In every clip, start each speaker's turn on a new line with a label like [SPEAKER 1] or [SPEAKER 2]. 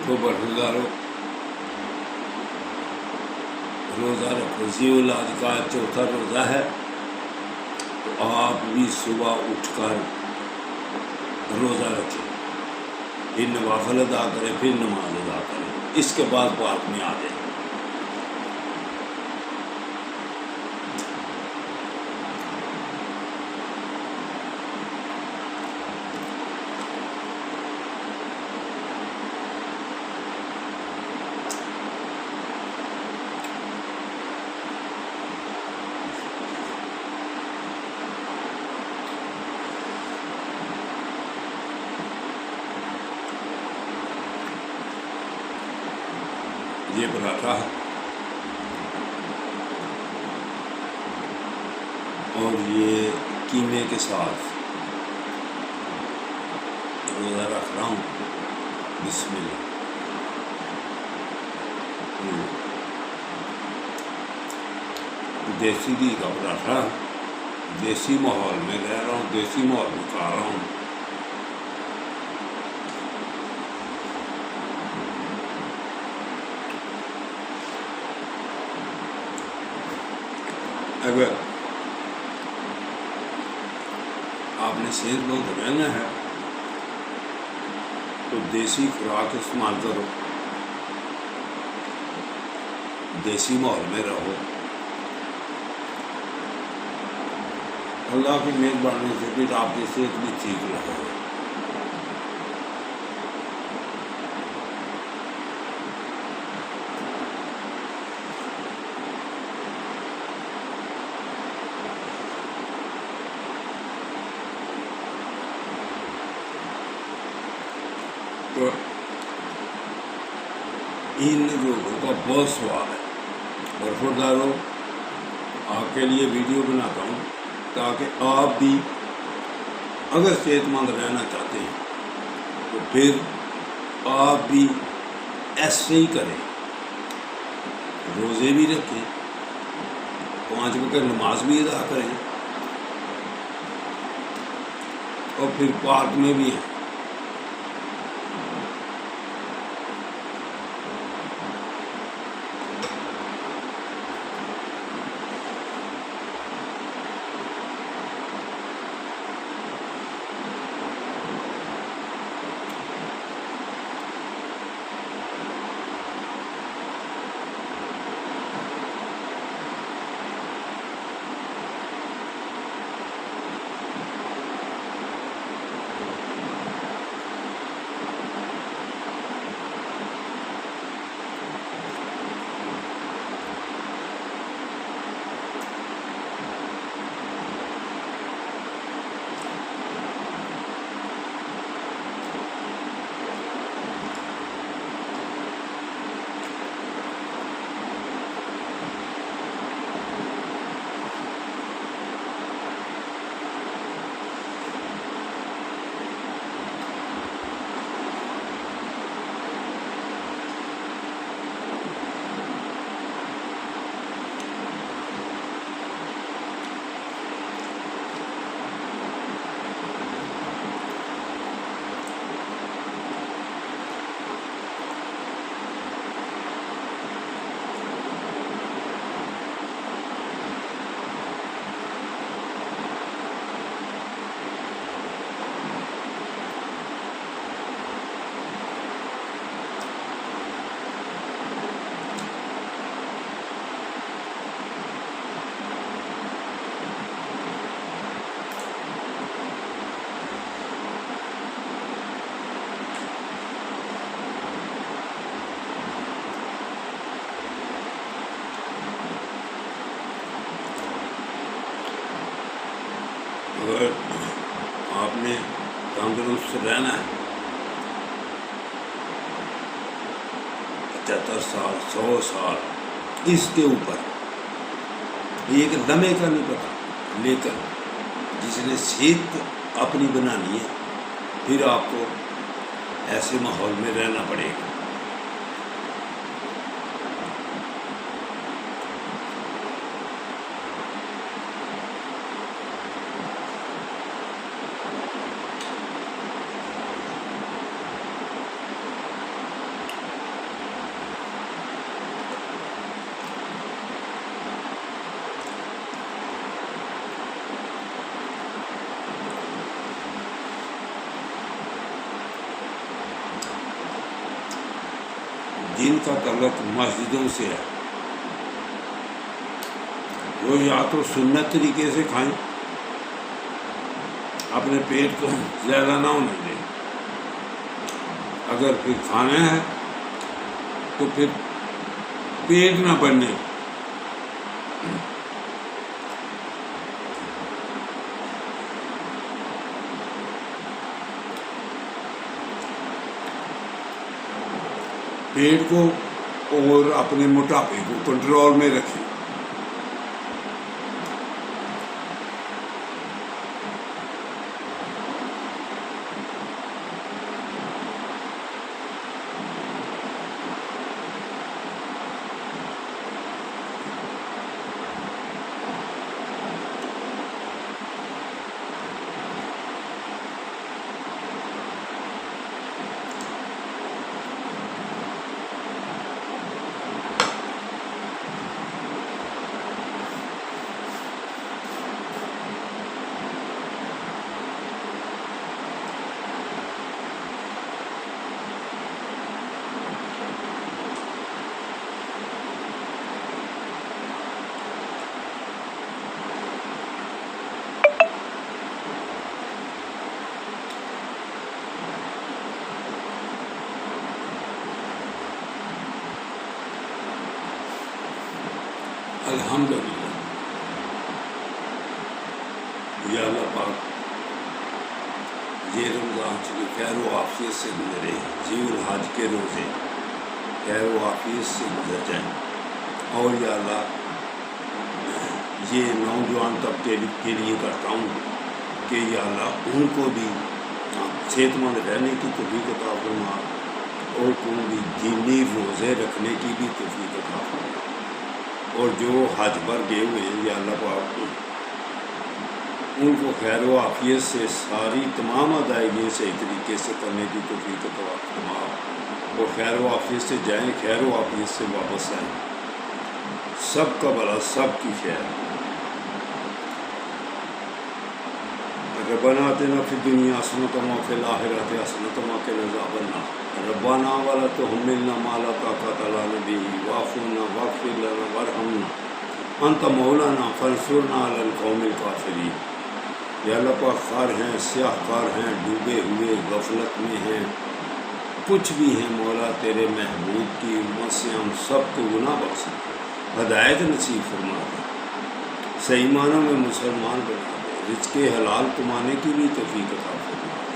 [SPEAKER 1] تو برخوردارو روزہ رکھو. ذی الحج کا چوتھا روزہ ہے تو آپ بھی صبح اٹھ کر روزہ رکھیں، پھر نوافل ادا کریں، پھر نماز ادا کریں، اس کے بعد پارک میں آ جائیں. یہ پراٹھا اور یہ قیمے کے ساتھ روزہ رکھ رہا ہوں. بسم اللہ. دیسی گھی کا پراٹھا، دیسی ماحول میں رہ رہا ہوں، دیسی ماحول میں کھا رہا ہوں. اگر آپ نے صحت مند رہنا ہے تو دیسی خوراک استعمال کرو، دیسی ماحول میں رہو. اللہ کی مہربانی سے پھر آپ کی صحت بھی ٹھیک رہے. تو ان روزوں کا بہت سوال ہے. برخورداروں، آپ کے لیے ویڈیو بناتا ہوں تاکہ آپ بھی اگر صحت مند رہنا چاہتے ہیں تو پھر آپ بھی ایسے ہی کریں، روزے بھی رکھیں، 5 وقت نماز بھی ادا کریں اور پھر پارک میں بھی ہیں. اگر آپ نے تندرست رہنا ہے 75 سال 100 سال اس کے اوپر ایک لمحے کا نہیں پتا، لیکن جس نے صحت اپنی بنانی ہے پھر آپ کو ایسے ماحول میں رہنا پڑے گا. دین کا تعلق مسجدوں سے ہے، وہ یا تو سنت طریقے سے کھائیں، اپنے پیٹ کو زیادہ نہ ہونے دیں، اگر پھر کھانا ہے تو پھر پیٹ نہ بڑھنے، پیٹ کو اور اپنے موٹاپے کو کنٹرول میں رکھیں۔ الحمدللہ، یا اللہ پاک یہ رمضان چلی خیر و عافیت سے گزرے، ذی الحج کے روزے خیر و عافیت سے گزر جائیں، اور یا اللہ یہ نوجوان طبقے کے لیے کرتا ہوں کہ یا اللہ ان کو بھی صحت مند رہنے کی توفیق عطا فرما، اور کو بھی دینی روزے رکھنے کی بھی توفیق عطا فرما، اور جو حج پر گئے ہوئے ہیں یا اللہ پاک ان کو خیر و عافیت سے ساری تمام ادائیگیاں صحیح طریقے سے کرنے کی توفیق عطا فرما، اور خیر و عافیت سے جائیں، خیر و عافیت سے واپس آئیں، سب کا بھلا سب کی خیر۔ ربنا آتنا فی الدنیا حسنۃ وفی الآخرۃ حسنۃ وقنا عذاب النار، ربنا ولا تحملنا ما لا طاقۃ لنا به واعف عنا واغفر لنا وارحمنا انت مولانا فانصرنا علی القوم الکافرین۔ یا اللہ پاک خار ہیں، سیاہ کار ہیں، ڈوبے ہوئے غفلت میں ہیں، کچھ بھی ہیں مولا، تیرے محبوب کی امت سے ہم سب کو گناہ بخش، ہدایت نصیب فرما دے، صحیح معنوں میں مسلمان بنا دے، رزق حلال کمانے کی بھی توفیق عطا فرما دے،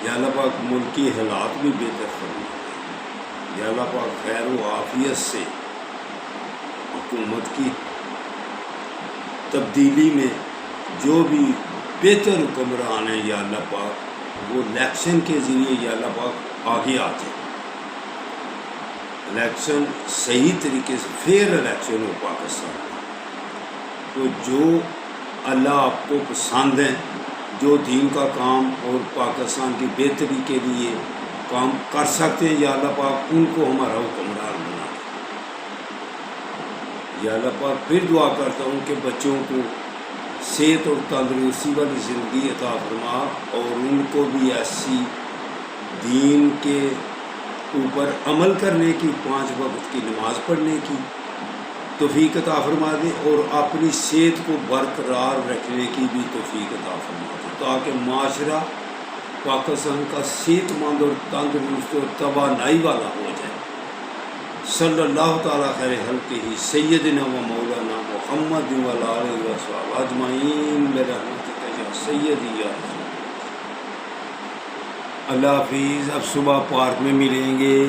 [SPEAKER 1] یا اللہ پاک ملکی حالات بھی بہتر فرما دے، یا اللہ پاک خیر و عافیت سے حکومت کی تبدیلی میں جو بھی بہتر حکمران ہیں یا اللہ پاک وہ الیکشن کے ذریعے یا اللہ پاک آگے آتے ہیں، الیکشن صحیح طریقے سے فیئر الیکشن ہو پاکستان، تو جو اللہ آپ کو پسند ہیں، جو دین کا کام اور پاکستان کی بہتری کے لیے کام کر سکتے ہیں یا اللہ پاک ان کو ہمارا حکمران بنا دے۔ یا اللہ پاک پھر دعا کرتا ہوں کہ بچوں کو صحت اور تندرستی والی زندگی عطا فرما، اور ان کو بھی ایسی دین کے اوپر عمل کرنے کی، 5 وقت کی نماز پڑھنے کی توفیق عطا فرما دے، اور اپنی صحت کو برقرار رکھنے کی بھی توفیق عطا فرما دے، تاکہ معاشرہ پاکستان کا صحت مند اور تندرست اور توانائی والا ہو جائے۔ صلی اللہ تعالیٰ خیر خلقہ سیدنا و مولانا محمد وعلی آلہ وصحبہ اجمعین برحمتک یا سیدی یا رسول اللہ۔ اللہ حافظ، اب صبح پارک میں ملیں گے۔